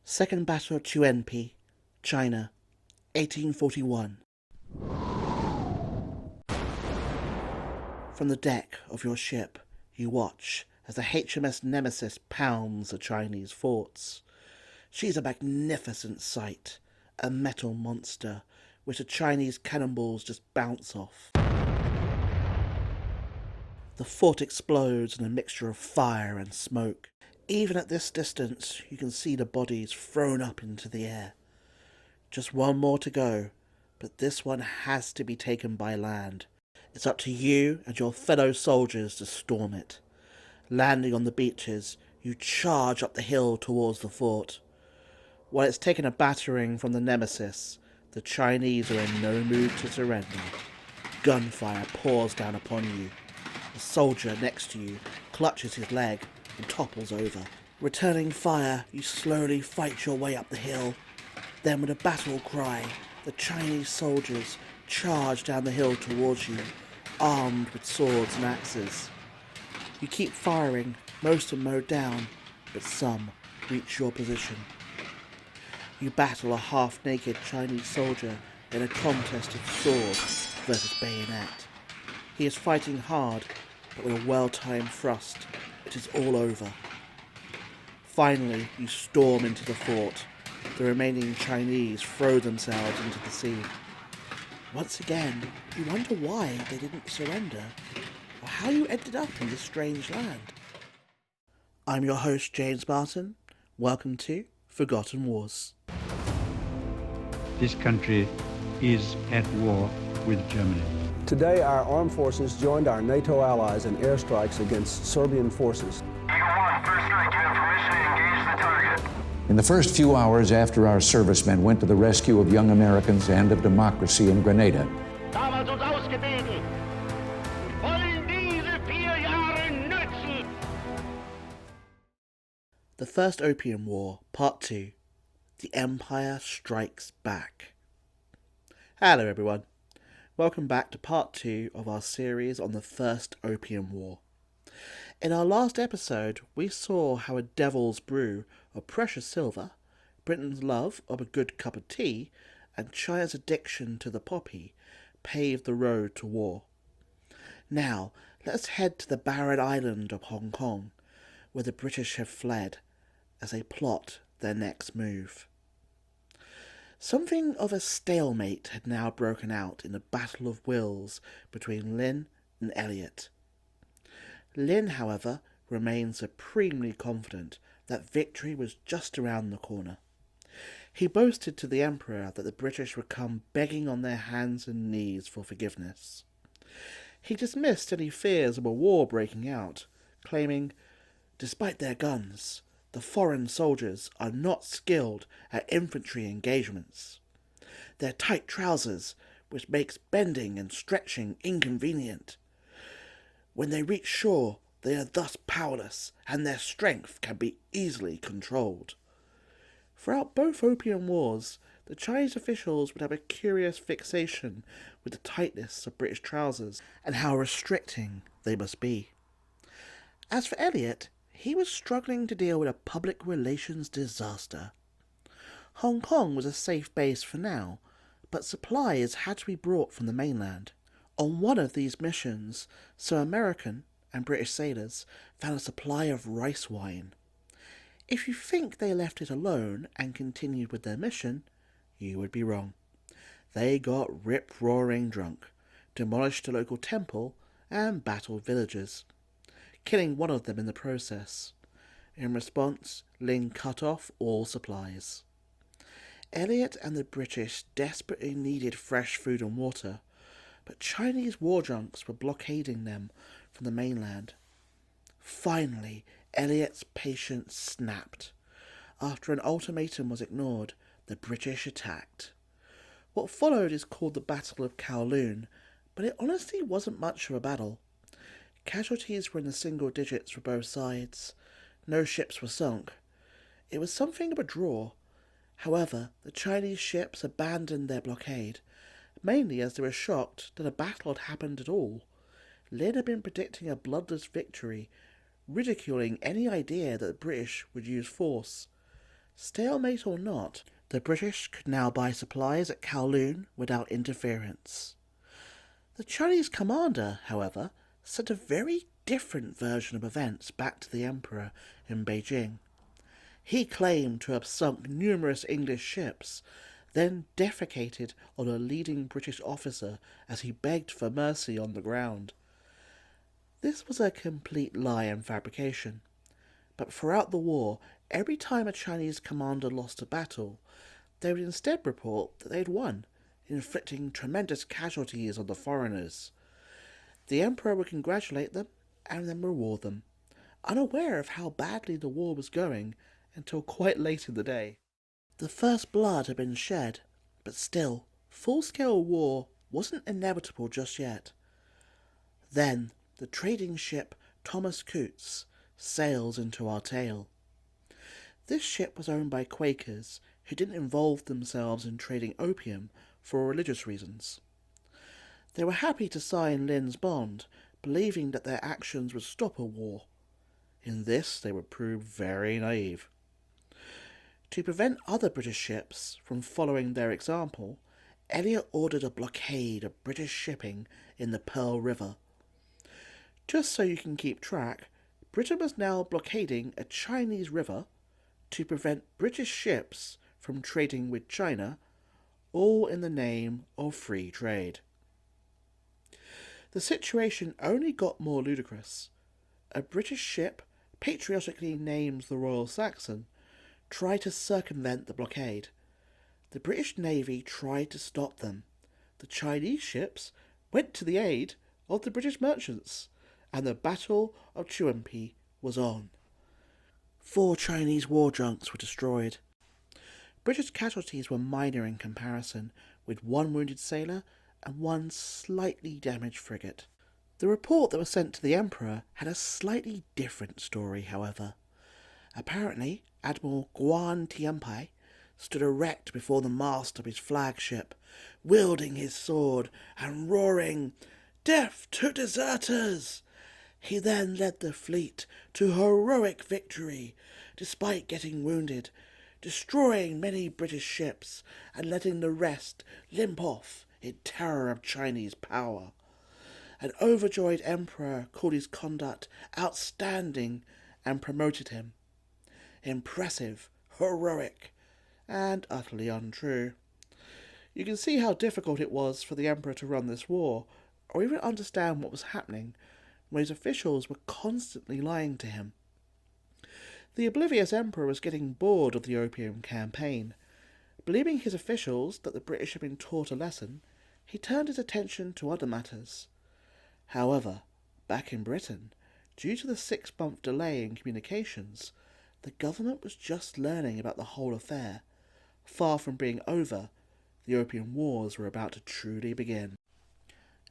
Second Battle of Chuenpi, China, 1841. From the deck of your ship, you watch as the HMS Nemesis pounds the Chinese forts. She's a magnificent sight, a metal monster which the Chinese cannonballs just bounce off. The fort explodes in a mixture of fire and smoke. Even at this distance, you can see the bodies thrown up into the air. Just one more to go, but this one has to be taken by land. It's up to you and your fellow soldiers to storm it. Landing on the beaches, you charge up the hill towards the fort. While it's taken a battering from the Nemesis, the Chinese are in no mood to surrender. Gunfire pours down upon you. A soldier next to you clutches his leg and topples over. Returning fire, you slowly fight your way up the hill. Then with a battle cry, the Chinese soldiers charge down the hill towards you, armed with swords and axes. You keep firing, most are mowed down, but some reach your position. You battle a half-naked Chinese soldier in a contest of sword versus bayonet. He is fighting hard, but with a well-timed thrust, it is all over. Finally, you storm into the fort. The remaining Chinese throw themselves into the sea. Once again, you wonder why they didn't surrender, or how you ended up in this strange land. I'm your host, James Barton. Welcome to Forgotten Wars. This country is at war with Germany. Today, our armed forces joined our NATO allies in airstrikes against Serbian forces. Eagle 1, first strike, you have permission to engage the target. In the first few hours after our servicemen went to the rescue of young Americans and of democracy in Grenada, Damals uns ausgebildet. Wollen diese 4 Jahre nützen. The First Opium War, Part 2. The Empire Strikes Back. Hello everyone. Welcome back to Part 2 of our series on the First Opium War. In our last episode, we saw how a devil's brew of precious silver, Britain's love of a good cup of tea, and China's addiction to the poppy paved the road to war. Now, let's head to the barren island of Hong Kong, where the British have fled, as they plot their next move. Something of a stalemate had now broken out in the battle of wills between Lin and Elliot. Lin, however, remained supremely confident that victory was just around the corner. He boasted to the Emperor that the British would come begging on their hands and knees for forgiveness. He dismissed any fears of a war breaking out, claiming, despite their guns, the foreign soldiers are not skilled at infantry engagements. Their tight trousers, which makes bending and stretching inconvenient. When they reach shore, they are thus powerless, and their strength can be easily controlled. Throughout both Opium Wars, the Chinese officials would have a curious fixation with the tightness of British trousers and how restricting they must be. As for Elliot, he was struggling to deal with a public relations disaster. Hong Kong was a safe base for now, but supplies had to be brought from the mainland. On one of these missions, some American and British sailors found a supply of rice wine. If you think they left it alone and continued with their mission, you would be wrong. They got rip-roaring drunk, demolished a local temple, and battled villagers, killing one of them in the process. In response, Ling cut off all supplies. Elliot and the British desperately needed fresh food and water, but Chinese war junks were blockading them from the mainland. Finally, Elliot's patience snapped. After an ultimatum was ignored, the British attacked. What followed is called the Battle of Kowloon, but it honestly wasn't much of a battle. Casualties were in the single digits for both sides. No ships were sunk. It was something of a draw. However, the Chinese ships abandoned their blockade, mainly as they were shocked that a battle had happened at all. Lin had been predicting a bloodless victory, ridiculing any idea that the British would use force. Stalemate or not, the British could now buy supplies at Kowloon without interference. The Chinese commander, however, sent a very different version of events back to the Emperor in Beijing. He claimed to have sunk numerous English ships, then defecated on a leading British officer as he begged for mercy on the ground. This was a complete lie and fabrication, but throughout the war, every time a Chinese commander lost a battle, they would instead report that they'd won, inflicting tremendous casualties on the foreigners. The Emperor would congratulate them and then reward them, unaware of how badly the war was going until quite late in the day. The first blood had been shed, but still, full-scale war wasn't inevitable just yet. Then, the trading ship Thomas Coutts sails into our tale. This ship was owned by Quakers who didn't involve themselves in trading opium for religious reasons. They were happy to sign Lin's bond, believing that their actions would stop a war. In this, they would prove very naive. To prevent other British ships from following their example, Elliot ordered a blockade of British shipping in the Pearl River. Just so you can keep track, Britain was now blockading a Chinese river to prevent British ships from trading with China, all in the name of free trade. The situation only got more ludicrous. A British ship, patriotically named the Royal Saxon, tried to circumvent the blockade. The British Navy tried to stop them. The Chinese ships went to the aid of the British merchants, and the Battle of Chuanpi was on. 4 Chinese war junks were destroyed. British casualties were minor in comparison, with 1 wounded sailor and 1 slightly damaged frigate. The report that was sent to the Emperor had a slightly different story, however. Apparently, Admiral Guan Tianpai stood erect before the mast of his flagship, wielding his sword and roaring, "Death to deserters!" He then led the fleet to heroic victory, despite getting wounded, destroying many British ships and letting the rest limp off in terror of Chinese power. An overjoyed emperor called his conduct outstanding and promoted him. Impressive, heroic, and utterly untrue. You can see how difficult it was for the emperor to run this war, or even understand what was happening, when his officials were constantly lying to him. The oblivious emperor was getting bored of the Opium campaign. Believing his officials that the British had been taught a lesson, he turned his attention to other matters. However, back in Britain, due to the 6-month delay in communications, the government was just learning about the whole affair. Far from being over, the Opium Wars were about to truly begin.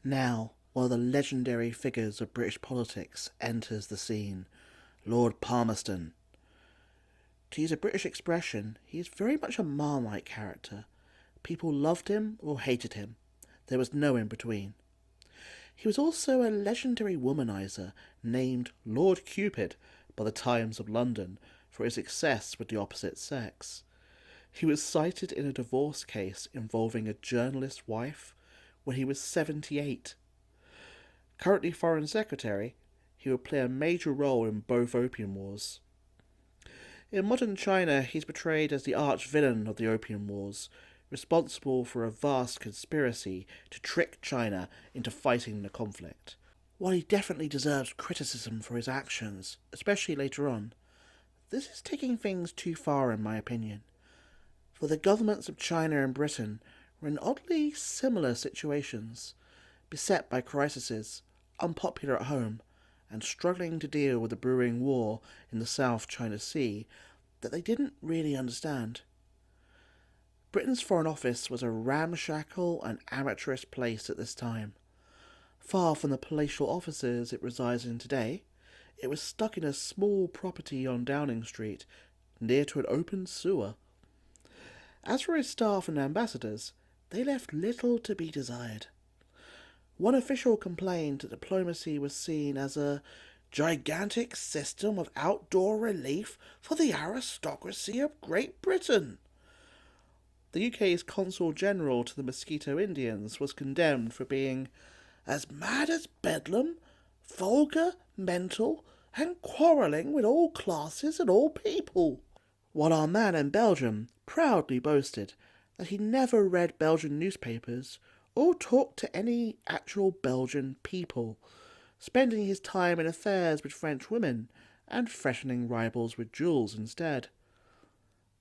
Now, one of the legendary figures of British politics enters the scene, Lord Palmerston. To use a British expression, he is very much a Marmite character. People loved him or hated him. There was no in between. He was also a legendary womanizer named Lord Cupid by the Times of London for his success with the opposite sex. He was cited in a divorce case involving a journalist's wife when he was 78. Currently Foreign Secretary, he would play a major role in both Opium Wars. In modern China, he's portrayed as the arch-villain of the Opium Wars, responsible for a vast conspiracy to trick China into fighting the conflict. While he definitely deserves criticism for his actions, especially later on, this is taking things too far in my opinion. For the governments of China and Britain were in oddly similar situations, beset by crises, unpopular at home, and struggling to deal with the brewing war in the South China Sea that they didn't really understand. Britain's Foreign Office was a ramshackle and amateurish place at this time. Far from the palatial offices it resides in today, it was stuck in a small property on Downing Street, near to an open sewer. As for his staff and ambassadors, they left little to be desired. One official complained that diplomacy was seen as a gigantic system of outdoor relief for the aristocracy of Great Britain. The UK's Consul General to the Mosquito Indians was condemned for being as mad as bedlam, vulgar, mental, and quarrelling with all classes and all people. While our man in Belgium proudly boasted that he never read Belgian newspapers or talked to any actual Belgian people, spending his time in affairs with French women and freshening rivals with jewels instead.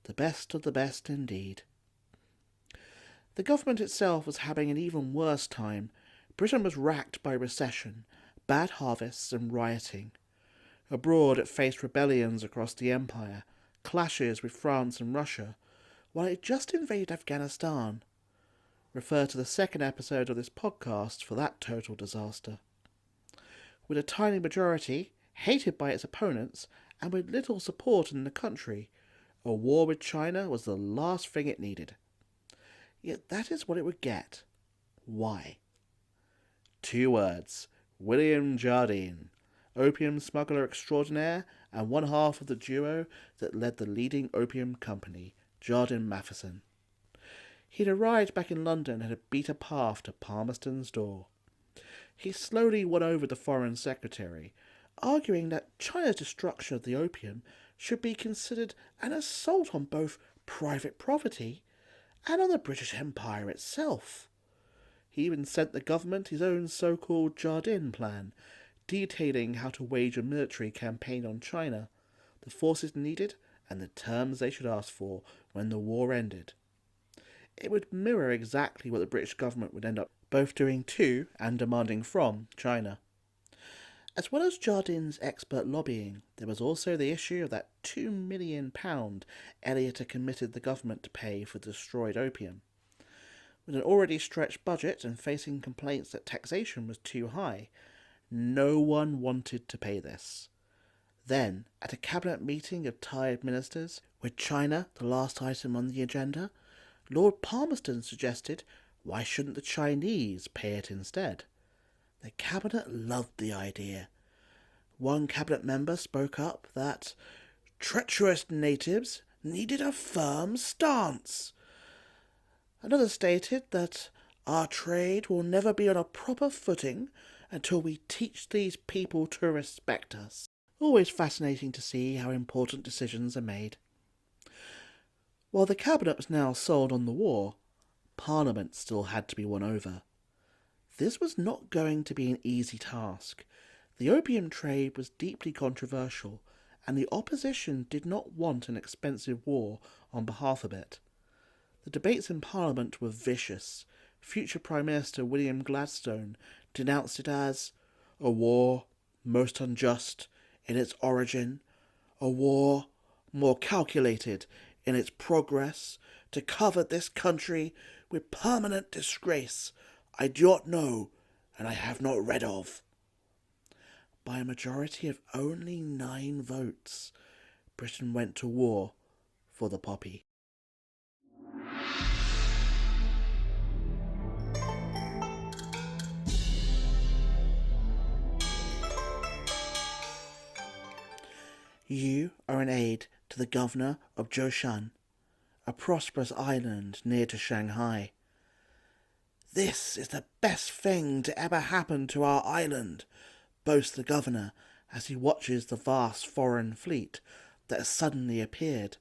The best of the best indeed. The government itself was having an even worse time. Britain was racked by recession, bad harvests and rioting. Abroad it faced rebellions across the empire, clashes with France and Russia, while it just invaded Afghanistan. Refer to the second episode of this podcast for that total disaster. With a tiny majority, hated by its opponents, and with little support in the country, a war with China was the last thing it needed. Yet that is what it would get. Why? 2 words. William Jardine, opium smuggler extraordinaire and one half of the duo that led the leading opium company, Jardine Matheson. He'd arrived back in London and had beat a path to Palmerston's door. He slowly won over the Foreign Secretary, arguing that China's destruction of the opium should be considered an assault on both private property and on the British Empire itself. He even sent the government his own so-called Jardine plan, detailing how to wage a military campaign on China, the forces needed, and the terms they should ask for when the war ended. It would mirror exactly what the British government would end up both doing to and demanding from China. As well as Jardine's expert lobbying, there was also the issue of that £2 million Elliot had committed the government to pay for destroyed opium. With an already stretched budget and facing complaints that taxation was too high, no one wanted to pay this. Then, at a cabinet meeting of tired ministers, with China the last item on the agenda, Lord Palmerston suggested, why shouldn't the Chinese pay it instead? The cabinet loved the idea. One cabinet member spoke up that treacherous natives needed a firm stance. Another stated that our trade will never be on a proper footing until we teach these people to respect us. Always fascinating to see how important decisions are made. While the cabinet was now sold on the war, Parliament still had to be won over. This was not going to be an easy task. The opium trade was deeply controversial, and the opposition did not want an expensive war on behalf of it. The debates in Parliament were vicious. Future Prime Minister William Gladstone denounced it as a war most unjust in its origin, a war more calculated in its progress to cover this country with permanent disgrace I do not know and I have not read of. By a majority of only 9 votes, Britain went to war for the poppy. You are an aide to the governor of Zhoushan, a prosperous island near to Shanghai. This is the best thing to ever happen to our island, boasts the governor as he watches the vast foreign fleet that has suddenly appeared.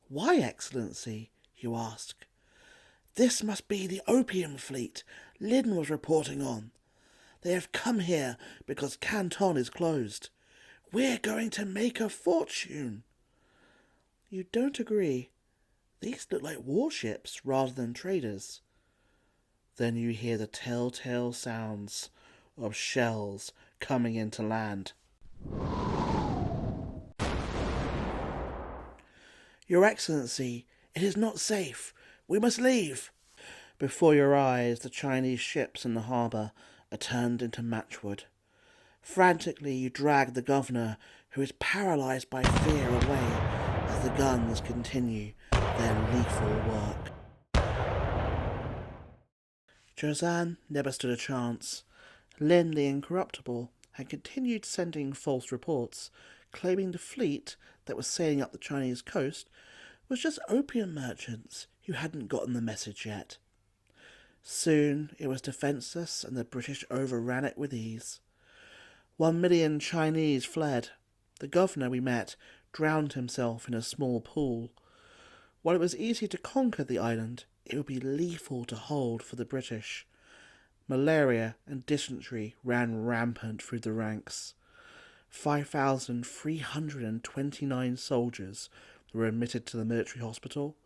Why, Excellency? You ask. This must be the opium fleet Lynn was reporting on. They have come here because Canton is closed. We're going to make a fortune. You don't agree. These look like warships rather than traders. Then you hear the telltale sounds of shells coming into land. Your Excellency, it is not safe. We must leave. Before your eyes, the Chinese ships in the harbour are turned into matchwood. Frantically, you drag the governor, who is paralysed by fear, away as the guns continue their lethal work. Zhoushan never stood a chance. Lin the Incorruptible and continued sending false reports, claiming the fleet that was sailing up the Chinese coast was just opium merchants who hadn't gotten the message yet. Soon it was defenceless and the British overran it with ease. 1 million Chinese fled. The governor we met drowned himself in a small pool. While it was easy to conquer the island, it would be lethal to hold for the British. Malaria and dysentery ran rampant through the ranks. 5,329 soldiers were admitted to the military hospital,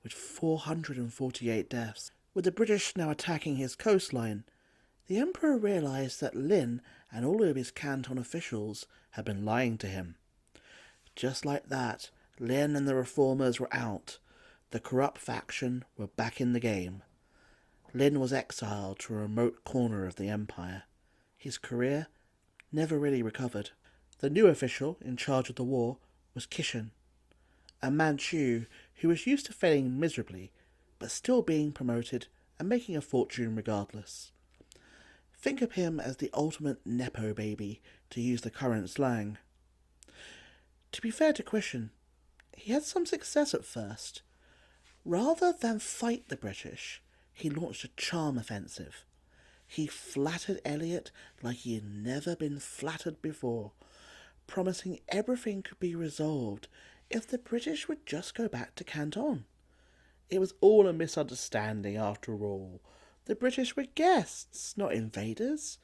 with 448 deaths. With the British now attacking his coastline, the Emperor realised that Lin and all of his Canton officials had been lying to him. Just like that, Lin and the reformers were out. The corrupt faction were back in the game. Lin was exiled to a remote corner of the empire. His career never really recovered. The new official in charge of the war was Kishan, a Manchu who was used to failing miserably, but still being promoted and making a fortune regardless. Think of him as the ultimate nepo baby, to use the current slang. To be fair to Kishan, he had some success at first. Rather than fight the British, he launched a charm offensive. He flattered Elliot like he had never been flattered before, promising everything could be resolved if the British would just go back to Canton. It was all a misunderstanding after all. The British were guests, not invaders.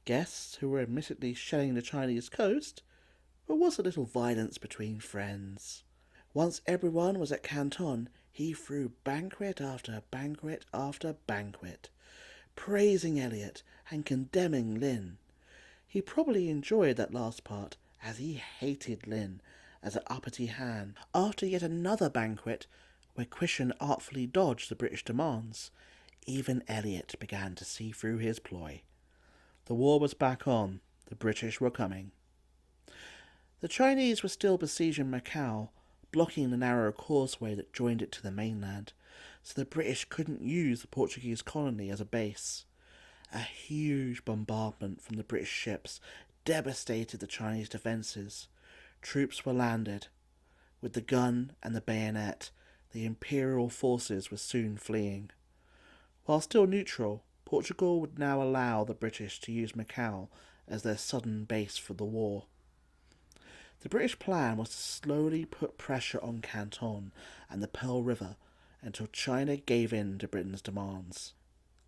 Guests who were admittedly shelling the Chinese coast, but was a little violence between friends. Once everyone was at Canton, he threw banquet after banquet after banquet, praising Elliot and condemning Lin. He probably enjoyed that last part, as he hated Lin as an uppity Han. After yet another banquet, where Kishan artfully dodged the British demands, even Elliot began to see through his ploy. The war was back on. The British were coming. The Chinese were still besieging Macau, blocking the narrow causeway that joined it to the mainland, so the British couldn't use the Portuguese colony as a base. A huge bombardment from the British ships devastated the Chinese defences. Troops were landed. With the gun and the bayonet, the imperial forces were soon fleeing. While still neutral, Portugal would now allow the British to use Macau as their southern base for the war. The British plan was to slowly put pressure on Canton and the Pearl River until China gave in to Britain's demands.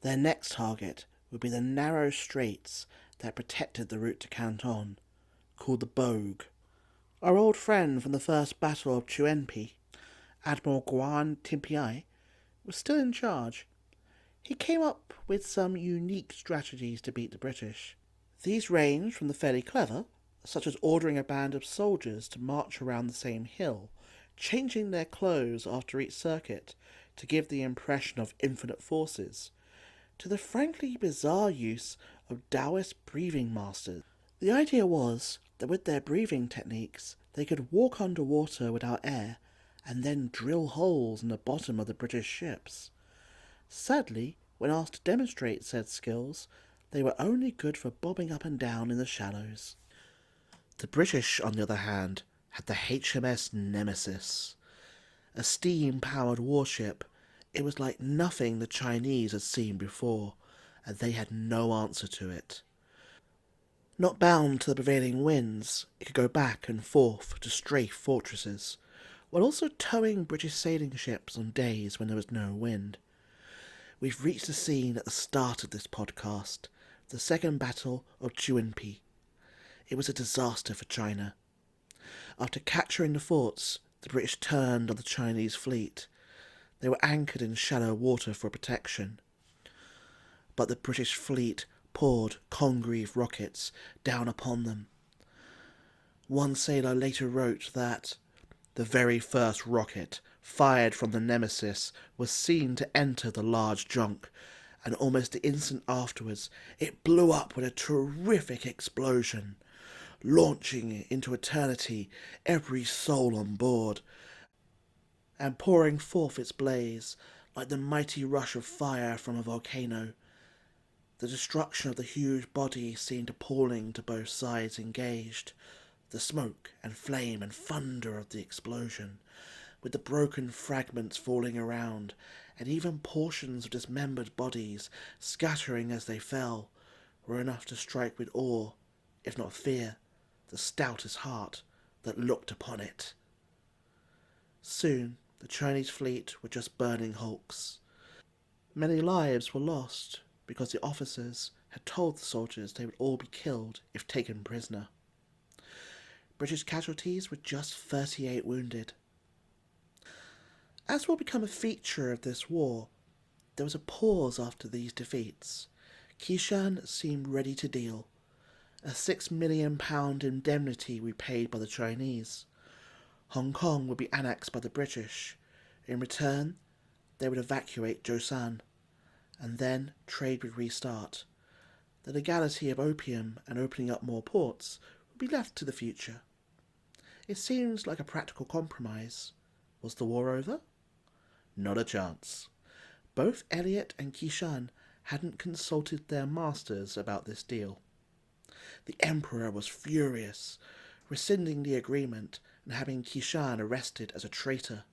Their next target would be the narrow straits that protected the route to Canton, called the Bogue. Our old friend from the First Battle of Chuenpi, Admiral Guan Timpiai, was still in charge. He came up with some unique strategies to beat the British. These ranged from the fairly clever, such as ordering a band of soldiers to march around the same hill, changing their clothes after each circuit to give the impression of infinite forces, to the frankly bizarre use of Taoist breathing masters. The idea was that with their breathing techniques, they could walk underwater without air and then drill holes in the bottom of the British ships. Sadly, when asked to demonstrate said skills, they were only good for bobbing up and down in the shallows. The British, on the other hand, had the HMS Nemesis. A steam-powered warship, it was like nothing the Chinese had seen before, and they had no answer to it. Not bound to the prevailing winds, it could go back and forth to strafe fortresses, while also towing British sailing ships on days when there was no wind. We've reached the scene at the start of this podcast, the Second Battle of Chuenpi. It was a disaster for China. After capturing the forts, the British turned on the Chinese fleet. They were anchored in shallow water for protection. But the British fleet poured Congreve rockets down upon them. One sailor later wrote that the very first rocket fired from the Nemesis was seen to enter the large junk, and almost the instant afterwards it blew up with a terrific explosion, launching into eternity every soul on board, and pouring forth its blaze like the mighty rush of fire from a volcano. The destruction of the huge body seemed appalling to both sides engaged. The smoke and flame and thunder of the explosion, with the broken fragments falling around, and even portions of dismembered bodies scattering as they fell, were enough to strike with awe, if not fear, the stoutest heart that looked upon it. Soon the Chinese fleet were just burning hulks. Many lives were lost because the officers had told the soldiers they would all be killed if taken prisoner. British casualties were just 38 wounded. As will become a feature of this war, there was a pause after these defeats. Kishan seemed ready to deal. A £6 million indemnity would be paid by the Chinese. Hong Kong would be annexed by the British. In return, they would evacuate Joseon, and then trade would restart. The legality of opium and opening up more ports would be left to the future. It seems like a practical compromise. Was the war over? Not a chance. Both Elliot and Kishan hadn't consulted their masters about this deal. The Emperor was furious, rescinding the agreement and having Kishan arrested as a traitor.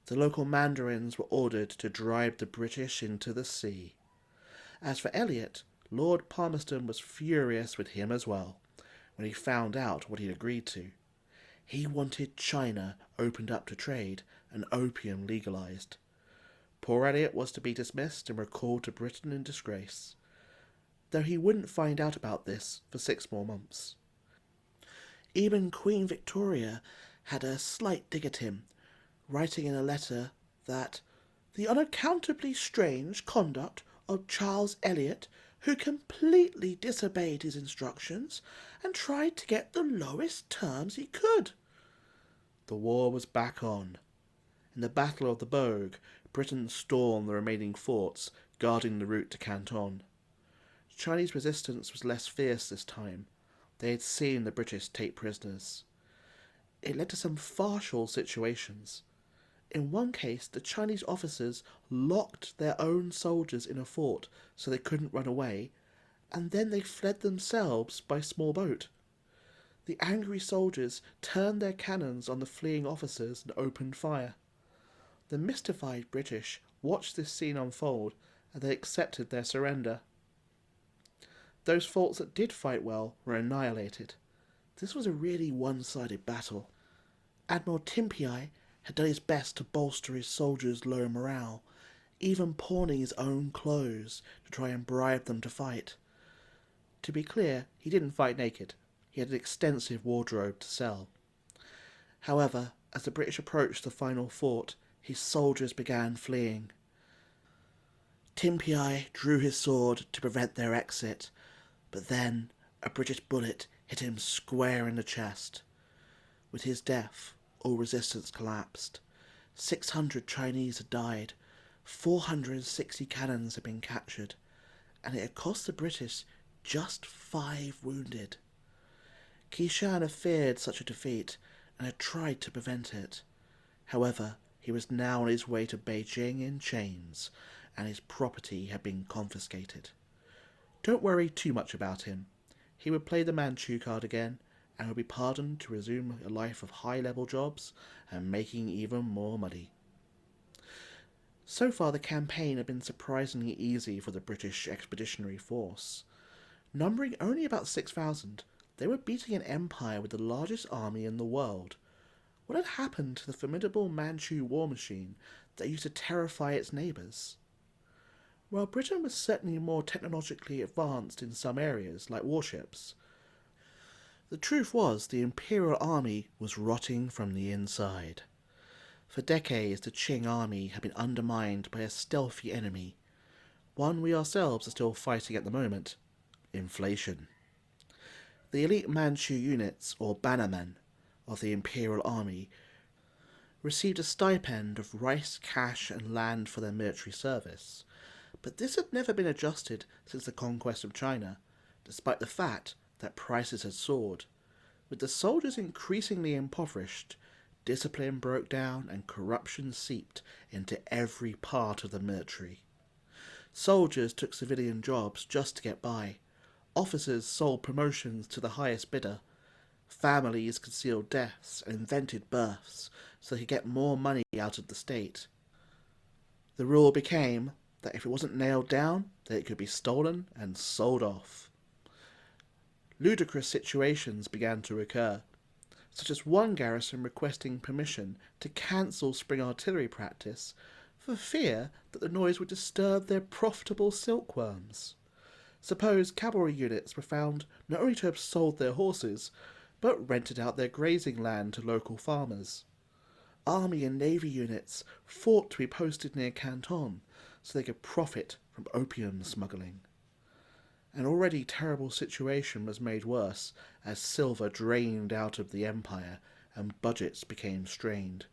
The local mandarins were ordered to drive the British into the sea. As for Elliot, Lord Palmerston was furious with him as well, when he found out what he'd agreed to. He wanted China opened up to trade and opium legalised. Poor Elliot was to be dismissed and recalled to Britain in disgrace, though he wouldn't find out about this for 6 more months. Even Queen Victoria had a slight dig at him, writing in a letter that the unaccountably strange conduct of Charles Elliot, who completely disobeyed his instructions and tried to get the lowest terms he could. The war was back on. In the Battle of the Bogue, Britain stormed the remaining forts guarding the route to Canton. Chinese resistance was less fierce this time. They had seen the British take prisoners. It led to some farcical situations. In one case, the Chinese officers locked their own soldiers in a fort so they couldn't run away, and then they fled themselves by small boat. The angry soldiers turned their cannons on the fleeing officers and opened fire. The mystified British watched this scene unfold, and they accepted their surrender. Those forts that did fight well were annihilated. This was a really one-sided battle. Admiral Timpiai had done his best to bolster his soldiers' low morale, even pawning his own clothes to try and bribe them to fight. To be clear, he didn't fight naked. He had an extensive wardrobe to sell. However, as the British approached the final fort, his soldiers began fleeing. Timpiai drew his sword to prevent their exit, but then a British bullet hit him square in the chest. With his death, all resistance collapsed. 600 Chinese had died, 460 cannons had been captured, and it had cost the British just 5 wounded. Kishan had feared such a defeat and had tried to prevent it. However, he was now on his way to Beijing in chains, and his property had been confiscated. Don't worry too much about him. He would play the Manchu card again, and would be pardoned to resume a life of high-level jobs and making even more money. So far the campaign had been surprisingly easy for the British Expeditionary Force. Numbering only about 6,000, they were beating an empire with the largest army in the world. What had happened to the formidable Manchu war machine that used to terrify its neighbours? While Britain was certainly more technologically advanced in some areas, like warships, the truth was the Imperial Army was rotting from the inside. For decades the Qing army had been undermined by a stealthy enemy, one we ourselves are still fighting at the moment: inflation. The elite Manchu units, or bannermen, of the Imperial Army received a stipend of rice, cash and land for their military service, but this had never been adjusted since the conquest of China, despite the fact that prices had soared. With the soldiers increasingly impoverished, discipline broke down and corruption seeped into every part of the military. Soldiers took civilian jobs just to get by. Officers sold promotions to the highest bidder. Families concealed deaths and invented births so they could get more money out of the state. The rule became that if it wasn't nailed down, then it could be stolen and sold off. Ludicrous situations began to occur, such as one garrison requesting permission to cancel spring artillery practice for fear that the noise would disturb their profitable silkworms. Suppose cavalry units were found not only to have sold their horses, but rented out their grazing land to local farmers. Army and Navy units fought to be posted near Canton so they could profit from opium smuggling. An already terrible situation was made worse as silver drained out of the empire and budgets became strained.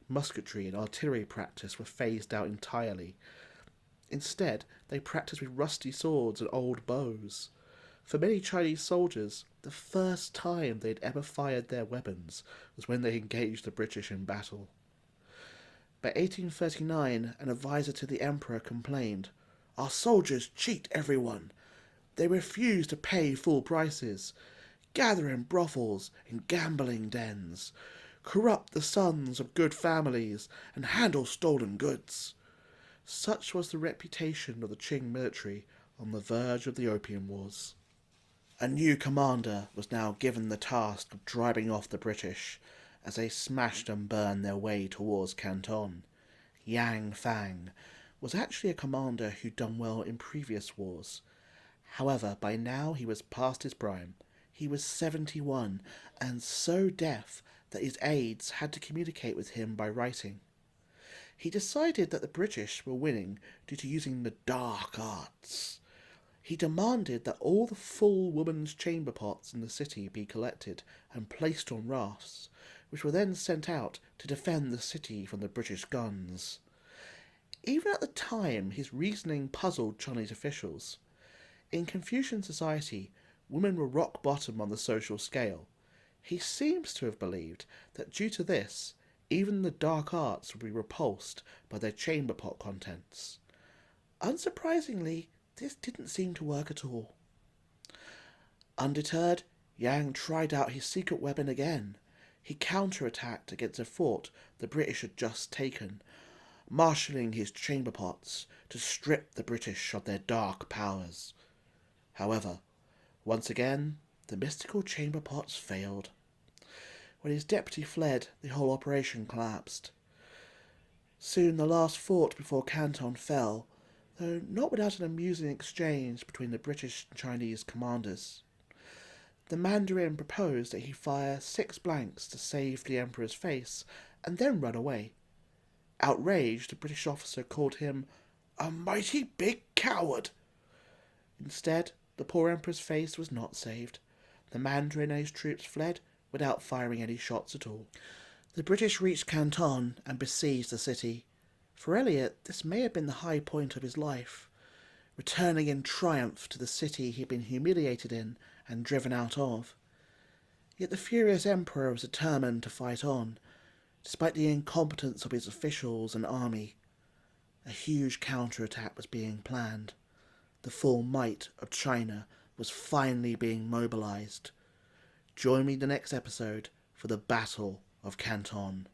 Musketry and artillery practice were phased out entirely. Instead, they practiced with rusty swords and old bows. For many Chinese soldiers, the first time they'd ever fired their weapons was when they engaged the British in battle. By 1839, an advisor to the emperor complained, "Our soldiers cheat everyone. They refuse to pay full prices, gather in brothels and gambling dens, corrupt the sons of good families, and handle stolen goods." Such was the reputation of the Qing military on the verge of the Opium Wars. A new commander was now given the task of driving off the British as they smashed and burned their way towards Canton. Yang Fang was actually a commander who'd done well in previous wars. However, by now he was past his prime. He was 71 and so deaf that his aides had to communicate with him by writing. He decided that the British were winning due to using the dark arts. He demanded that all the full women's chamber pots in the city be collected and placed on rafts, which were then sent out to defend the city from the British guns. Even at the time, his reasoning puzzled Chinese officials. In Confucian society, women were rock bottom on the social scale. He seems to have believed that due to this, even the dark arts would be repulsed by their chamber pot contents. Unsurprisingly, this didn't seem to work at all. Undeterred, Yang tried out his secret weapon again. He counterattacked against a fort the British had just taken, marshalling his chamber pots to strip the British of their dark powers. However, once again, the mystical chamber pots failed. When his deputy fled, the whole operation collapsed. Soon the last fort before Canton fell, though not without an amusing exchange between the British and Chinese commanders. The Mandarin proposed that he fire 6 blanks to save the emperor's face, and then run away. Outraged, the British officer called him a mighty big coward. Instead, the poor emperor's face was not saved. The Mandarin and his troops fled without firing any shots at all. The British reached Canton and besieged the city. For Eliot, this may have been the high point of his life, returning in triumph to the city he'd been humiliated in and driven out of. Yet the furious emperor was determined to fight on, despite the incompetence of his officials and army. A huge counterattack was being planned. The full might of China was finally being mobilized. Join me the next episode for the Battle of Canton.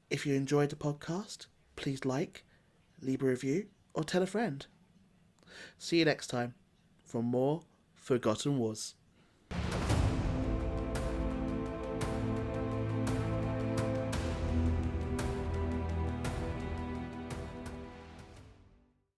If you enjoyed the podcast, please like, leave a review, or tell a friend. See you next time for more Forgotten Wars.